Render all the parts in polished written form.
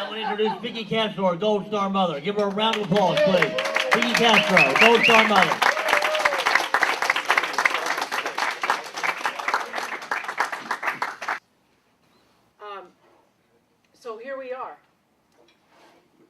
I want to introduce Vickie Castro, our Gold Star mother. Give her a round of applause, please. Vickie Castro, Gold Star mother. So here we are,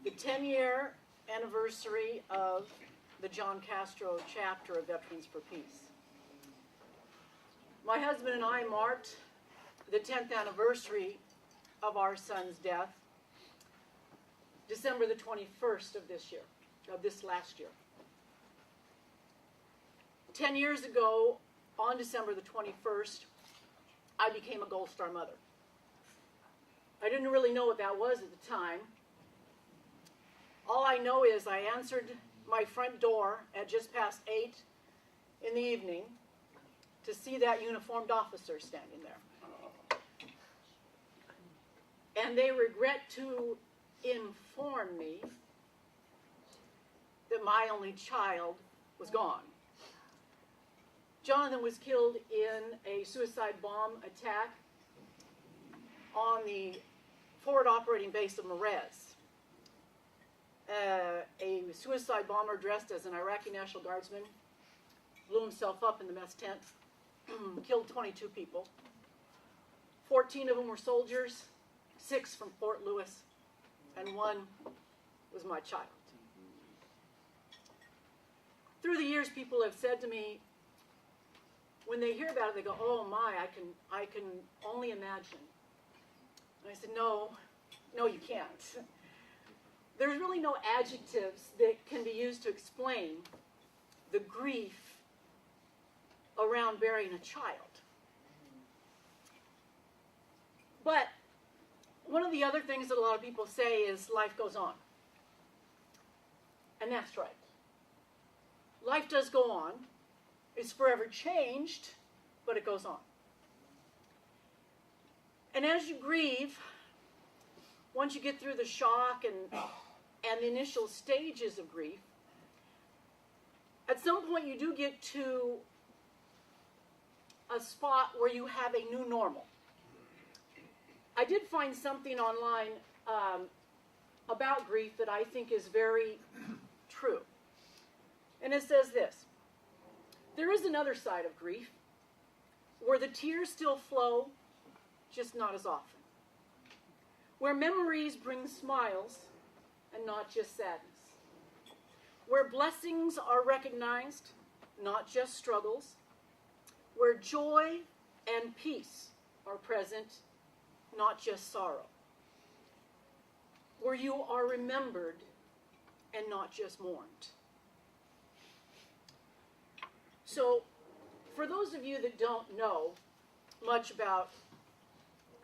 the 10-year anniversary of the John Castro chapter of Veterans for Peace. My husband and I marked the 10th anniversary of our son's death, December the 21st of this last year. 10 years ago, on December the 21st, I became a Gold Star mother. I didn't really know what that was at the time. All I know is I answered my front door at just past 8 in the evening to see that uniformed officer standing there. And they regret to inform me that my only child was gone. Johnathan was killed in a suicide bomb attack on the forward operating base of Merez. A suicide bomber dressed as an Iraqi National Guardsman blew himself up in the mess tent, killed 22 people. 14 of them were soldiers, 6 from Fort Lewis, and 1 was my child. Through the years, people have said to me, when they hear about it, they go, "Oh my, I can only imagine." And I said, no, you can't. There's really no adjectives that can be used to explain the grief around burying a child. But one of the other things that a lot of people say is life goes on. And that's right. Life does go on. It's forever changed, but it goes on. And as you grieve, once you get through the shock and the initial stages of grief, at some point you do get to a spot where you have a new normal. I did find something online about grief that I think is very true. And it says this: there is another side of grief where the tears still flow, just not as often. Where memories bring smiles and not just sadness. Where blessings are recognized, not just struggles. Where joy and peace are present, not just sorrow. Where you are remembered and not just mourned. So, for those of you that don't know much about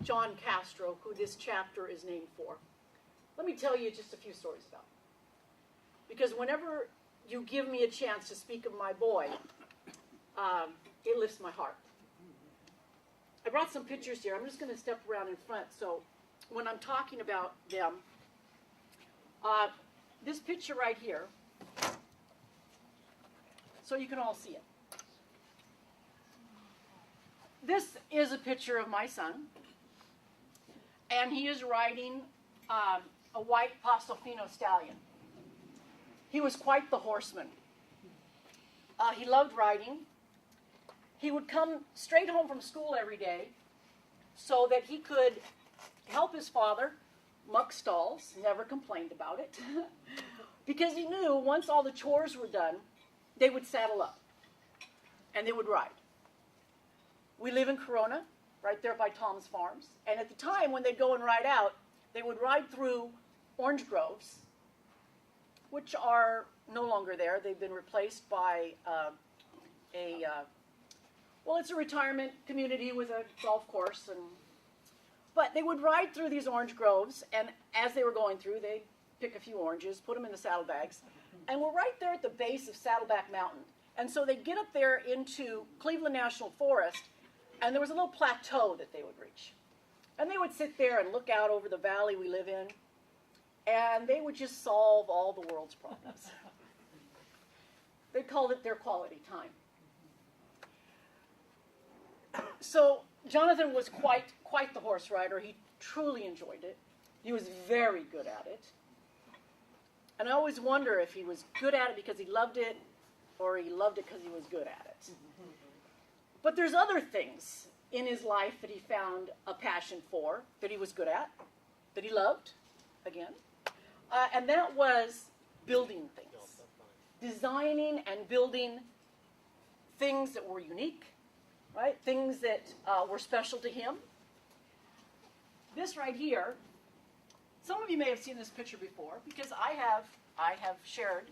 John Castro, who this chapter is named for, let me tell you just a few stories about him. Because whenever you give me a chance to speak of my boy, it lifts my heart. I brought some pictures here. I'm just going to step around in front so when I'm talking about them, this picture right here, so you can all see it. This is a picture of my son, and he is riding a white Pastofino stallion. He was quite the horseman. He loved riding. He would come straight home from school every day so that he could help his father muck stalls, never complained about it, because he knew once all the chores were done, they would saddle up and they would ride. We live in Corona, right there by Tom's Farms. And at the time when they'd go and ride out, they would ride through orange groves, which are no longer there. They've been replaced by well, it's a retirement community with a golf course. But they would ride through these orange groves, and as they were going through, they'd pick a few oranges, put them in the saddlebags, and we're right there at the base of Saddleback Mountain. And so they'd get up there into Cleveland National Forest, and there was a little plateau that they would reach. And they would sit there and look out over the valley we live in, and they would just solve all the world's problems. They called it their quality time. So Johnathan was quite the horse rider. He truly enjoyed it. He was very good at it. And I always wonder if he was good at it because he loved it, or he loved it because he was good at it. But there's other things in his life that he found a passion for, that he was good at, that he loved, again. And that was building things. Designing and building things that were unique, right? Things that were special to him. This right here, some of you may have seen this picture before, because I have shared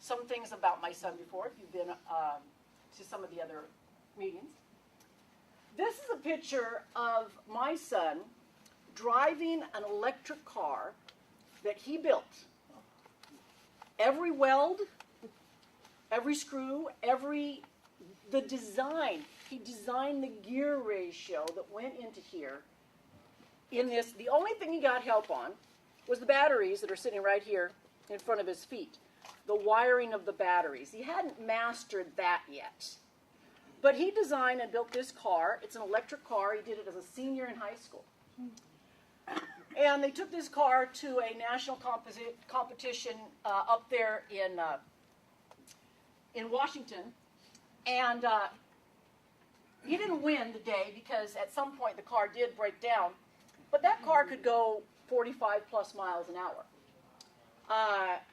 some things about my son before, if you've been to some of the other meetings. This is a picture of my son driving an electric car that he built. Every weld, every screw, the design. He designed the gear ratio that went into here. In this, the only thing he got help on was the batteries that are sitting right here in front of his feet. The wiring of the batteries. He hadn't mastered that yet. But he designed and built this car. It's an electric car. He did it as a senior in high school. And they took this car to a national competition up there in Washington. And he didn't win the day because at some point the car did break down. But that car could go 45 plus miles an hour.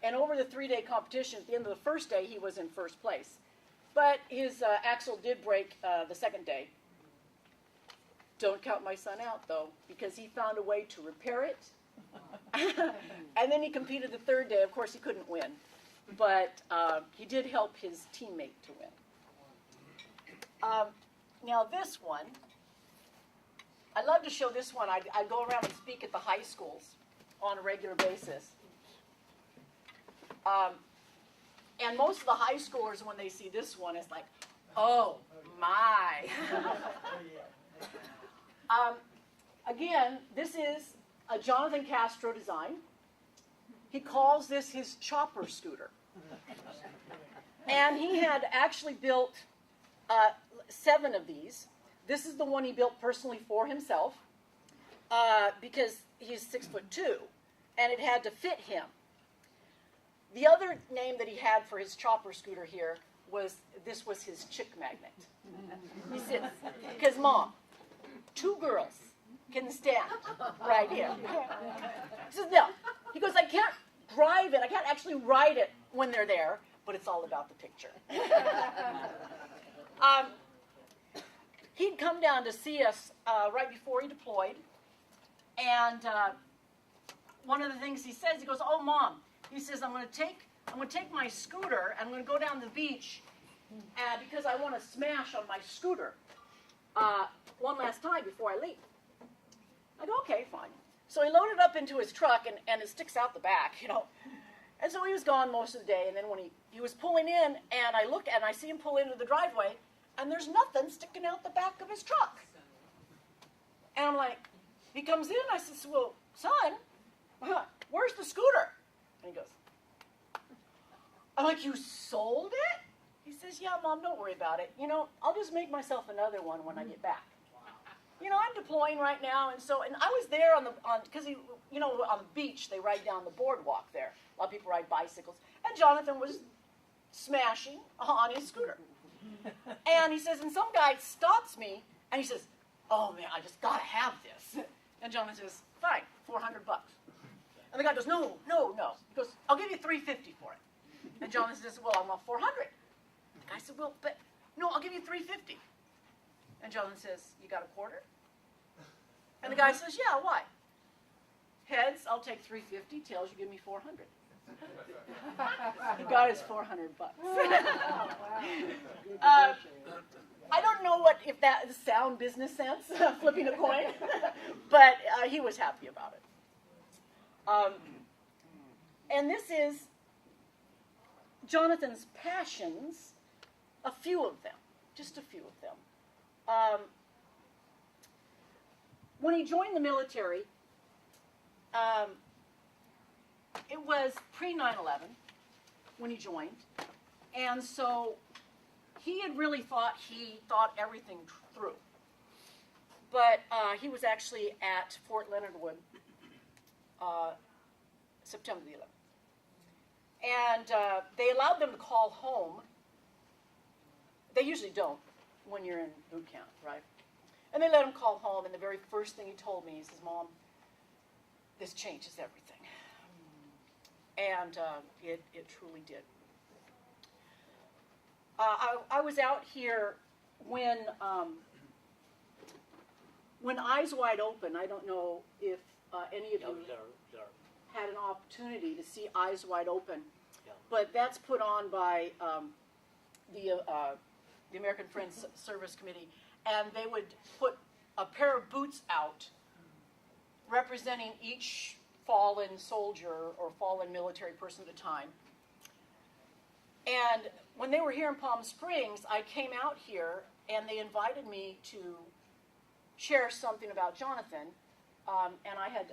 And over the 3-day competition, at the end of the first day, he was in first place. But his axle did break the second day. Don't count my son out, though, because he found a way to repair it. And then he competed the third day. Of course, he couldn't win. But he did help his teammate to win. Now, this one, I love to show this one. I go around and speak at the high schools on a regular basis. And most of the high schoolers, when they see this one, it's like, oh, my. Again, this is a Johnathan Castro design. He calls this his chopper scooter. And he had actually built 7 of these. This is the one he built personally for himself because he's 6'2", and it had to fit him. The other name that he had for his chopper scooter here was, this was his chick magnet. He said, because Mom, 2 girls can stand right here. He says, no. He goes, I can't drive it. I can't actually ride it when they're there, but it's all about the picture. He'd come down to see us right before he deployed, and one of the things he says, he goes, oh, Mom, he says, I'm going to take my scooter, and I'm going to go down the beach because I want to smash on my scooter one last time before I leave. I go, okay, fine. So he loaded up into his truck, and it sticks out the back, you know. And so he was gone most of the day, and then when he was pulling in, and I look, and I see him pull into the driveway, and there's nothing sticking out the back of his truck. And I'm like, he comes in, I says, well, son, where's the scooter? And he goes, I'm like, you sold it? He says, yeah, Mom, don't worry about it. You know, I'll just make myself another one when I get back. You know, I'm deploying right now, and I was there because you know, on the beach, they ride down the boardwalk there. A lot of people ride bicycles. And Johnathan was smashing on his scooter. And he says, and some guy stops me, and he says, oh, man, I just got to have this. And Johnathan says, fine, $400. And the guy goes, no. He goes, I'll give you $350 for it. And Johnathan says, well, I want $400. The guy said, well, but no, I'll give you $350. And Johnathan says, you got a quarter? And the guy says, yeah, why? Heads, I'll take $350. Tails, you give me $400. He got his $400. I don't know if that is sound business sense, flipping a coin, but he was happy about it. And this is Johnathan's passions, a few of them, just a few of them. When he joined the military, it was pre-9/11 when he joined, and so he had really thought everything through. But he was actually at Fort Leonard Wood September the 11th. And they allowed them to call home. They usually don't when you're in boot camp, right? And they let him call home, and the very first thing he told me, he says, Mom, this changes everything. And it truly did. I was out here when Eyes Wide Open, I don't know if any of you had an opportunity to see Eyes Wide Open, but that's put on by the American Friends Service Committee, and they would put a pair of boots out representing each fallen soldier or fallen military person at a time. And when they were here in Palm Springs, I came out here and they invited me to share something about Johnathan, and I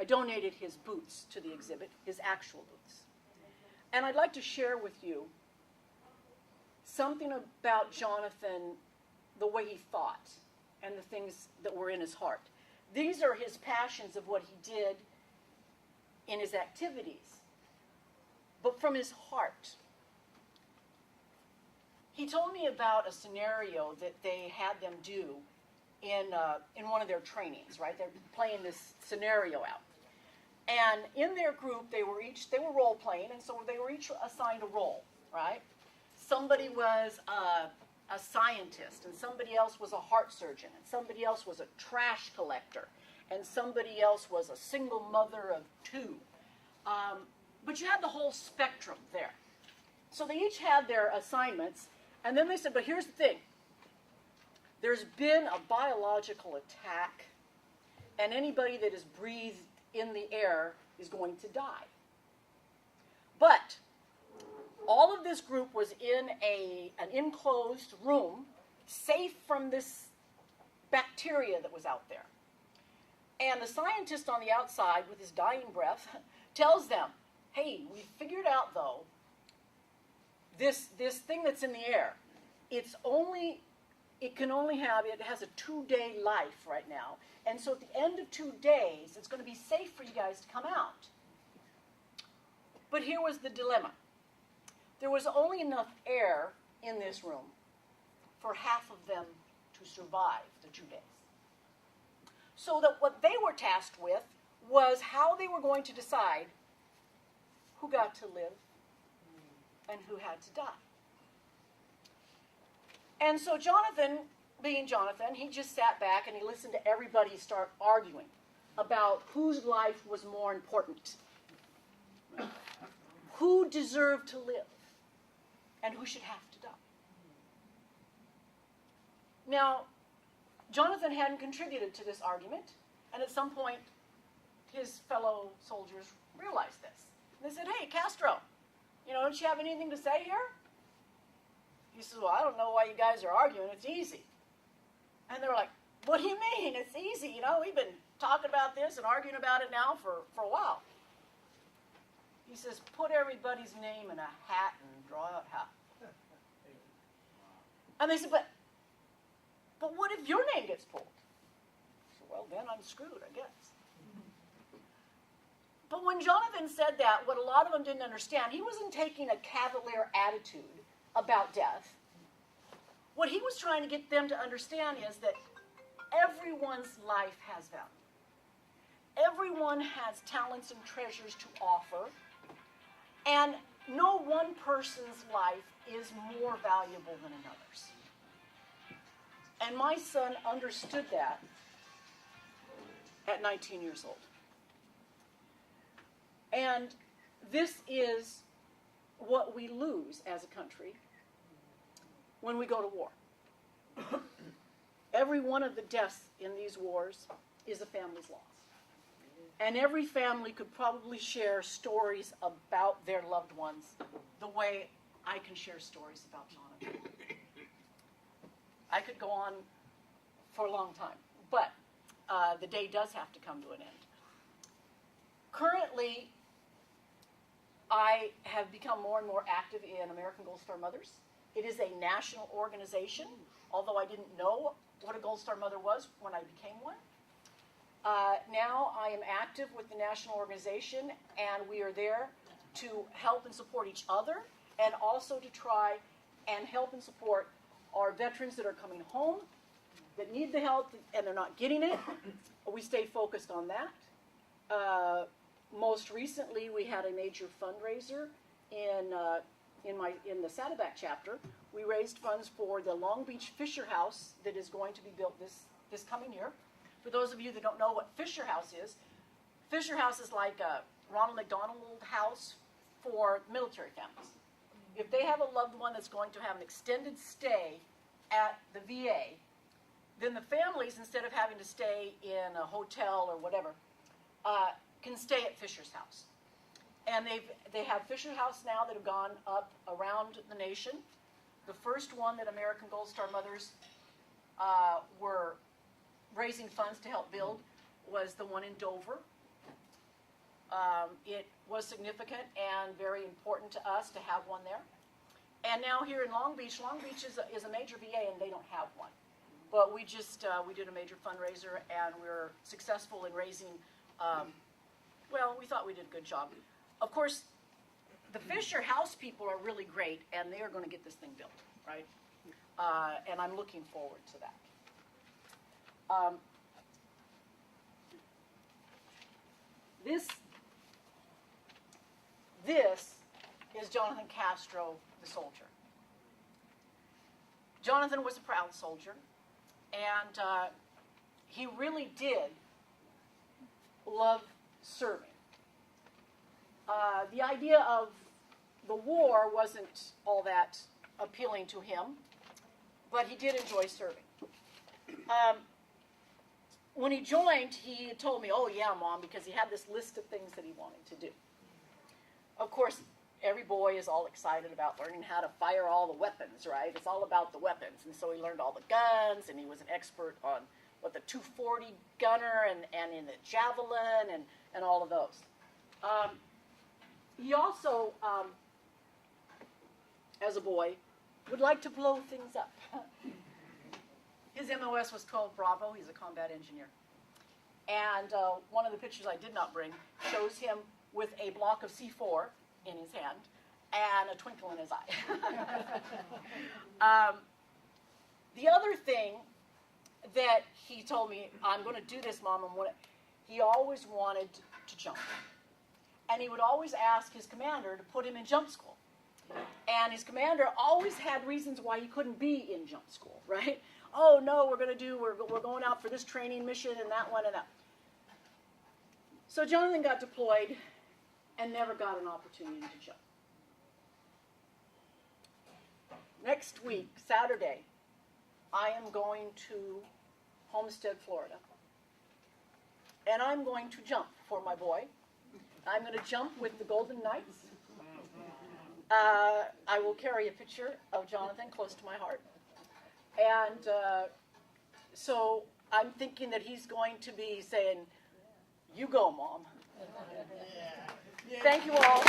donated his boots to the exhibit, his actual boots. And I'd like to share with you something about Johnathan, the way he thought, and the things that were in his heart. These are his passions of what he did in his activities, but from his heart. He told me about a scenario that they had them do in one of their trainings, right? They're playing this scenario out. And in their group, they were role playing, and so they were each assigned a role, right? Somebody was a scientist, and somebody else was a heart surgeon, and somebody else was a trash collector, and somebody else was a single mother of two. But you had the whole spectrum there. So they each had their assignments, and then they said, but here's the thing. There's been a biological attack, and anybody that has breathed in the air is going to die. But all of this group was in an enclosed room, safe from this bacteria that was out there. And the scientist on the outside, with his dying breath, tells them, hey, we figured out, though, this thing that's in the air, it has a 2-day life right now. And so at the end of 2 days, it's going to be safe for you guys to come out. But here was the dilemma. There was only enough air in this room for half of them to survive the 2 days. So that what they were tasked with was how they were going to decide who got to live and who had to die. And so Johnathan, being Johnathan, he just sat back and he listened to everybody start arguing about whose life was more important, who deserved to live, and who should have to die. Now, Johnathan hadn't contributed to this argument, and at some point, his fellow soldiers realized this. And they said, hey, Castro, don't you have anything to say here? He says, well, I don't know why you guys are arguing. It's easy. And they were like, what do you mean? It's easy. We've been talking about this and arguing about it now for a while. He says, put everybody's name in a hat and draw out how. And they said, but what if your name gets pulled? I said, well, then I'm screwed, I guess. But when Johnathan said that, what a lot of them didn't understand, he wasn't taking a cavalier attitude about death. What he was trying to get them to understand is that everyone's life has value. Everyone has talents and treasures to offer, and no one person's life is more valuable than another's. And my son understood that at 19 years old. And this is what we lose as a country when we go to war. Every one of the deaths in these wars is a family's loss. And every family could probably share stories about their loved ones the way I can share stories about Johnathan. I could go on for a long time, but the day does have to come to an end. Currently, I have become more and more active in American Gold Star Mothers. It is a national organization, although I didn't know what a Gold Star Mother was when I became one. Now I am active with the national organization, and we are there to help and support each other, and also to try and help and support our veterans that are coming home, that need the help, and they're not getting it. We stay focused on that. Most recently, we had a major fundraiser in the Saddleback chapter. We raised funds for the Long Beach Fisher House that is going to be built this coming year. For those of you that don't know what Fisher House is like a Ronald McDonald House for military families. If they have a loved one that's going to have an extended stay at the VA, then the families, instead of having to stay in a hotel or whatever, can stay at Fisher's House. And they have Fisher House now that have gone up around the nation. The first one that American Gold Star Mothers were raising funds to help build was the one in Dover. It was significant and very important to us to have one there. And now here in Long Beach is a major VA, and they don't have one. But we just we did a major fundraiser, and we were successful in raising. Well, we thought we did a good job. Of course, the Fisher House people are really great, and they are going to get this thing built, right? And I'm looking forward to that. This is Johnathan Castro, the soldier. Johnathan was a proud soldier, and he really did love serving. The idea of the war wasn't all that appealing to him, but he did enjoy serving. When he joined, he told me, "Oh yeah, Mom," because he had this list of things that he wanted to do. Of course, every boy is all excited about learning how to fire all the weapons, right? It's all about the weapons. And so he learned all the guns, and he was an expert on the 240 gunner and in the javelin and all of those. He also, as a boy, would like to blow things up. His MOS was 12 Bravo. He's a combat engineer. And one of the pictures I did not bring shows him with a block of C4 in his hand and a twinkle in his eye. The other thing that he told me, "I'm going to do this, Mom," he always wanted to jump. And he would always ask his commander to put him in jump school. And his commander always had reasons why he couldn't be in jump school, right? "Oh, no, we're going out for this training mission and that one and that." So Johnathan got deployed and never got an opportunity to jump. Next week, Saturday, I am going to Homestead, Florida. And I'm going to jump for my boy. I'm going to jump with the Golden Knights. I will carry a picture of Johnathan close to my heart. And so I'm thinking that he's going to be saying, "You go, Mom." Thank you all.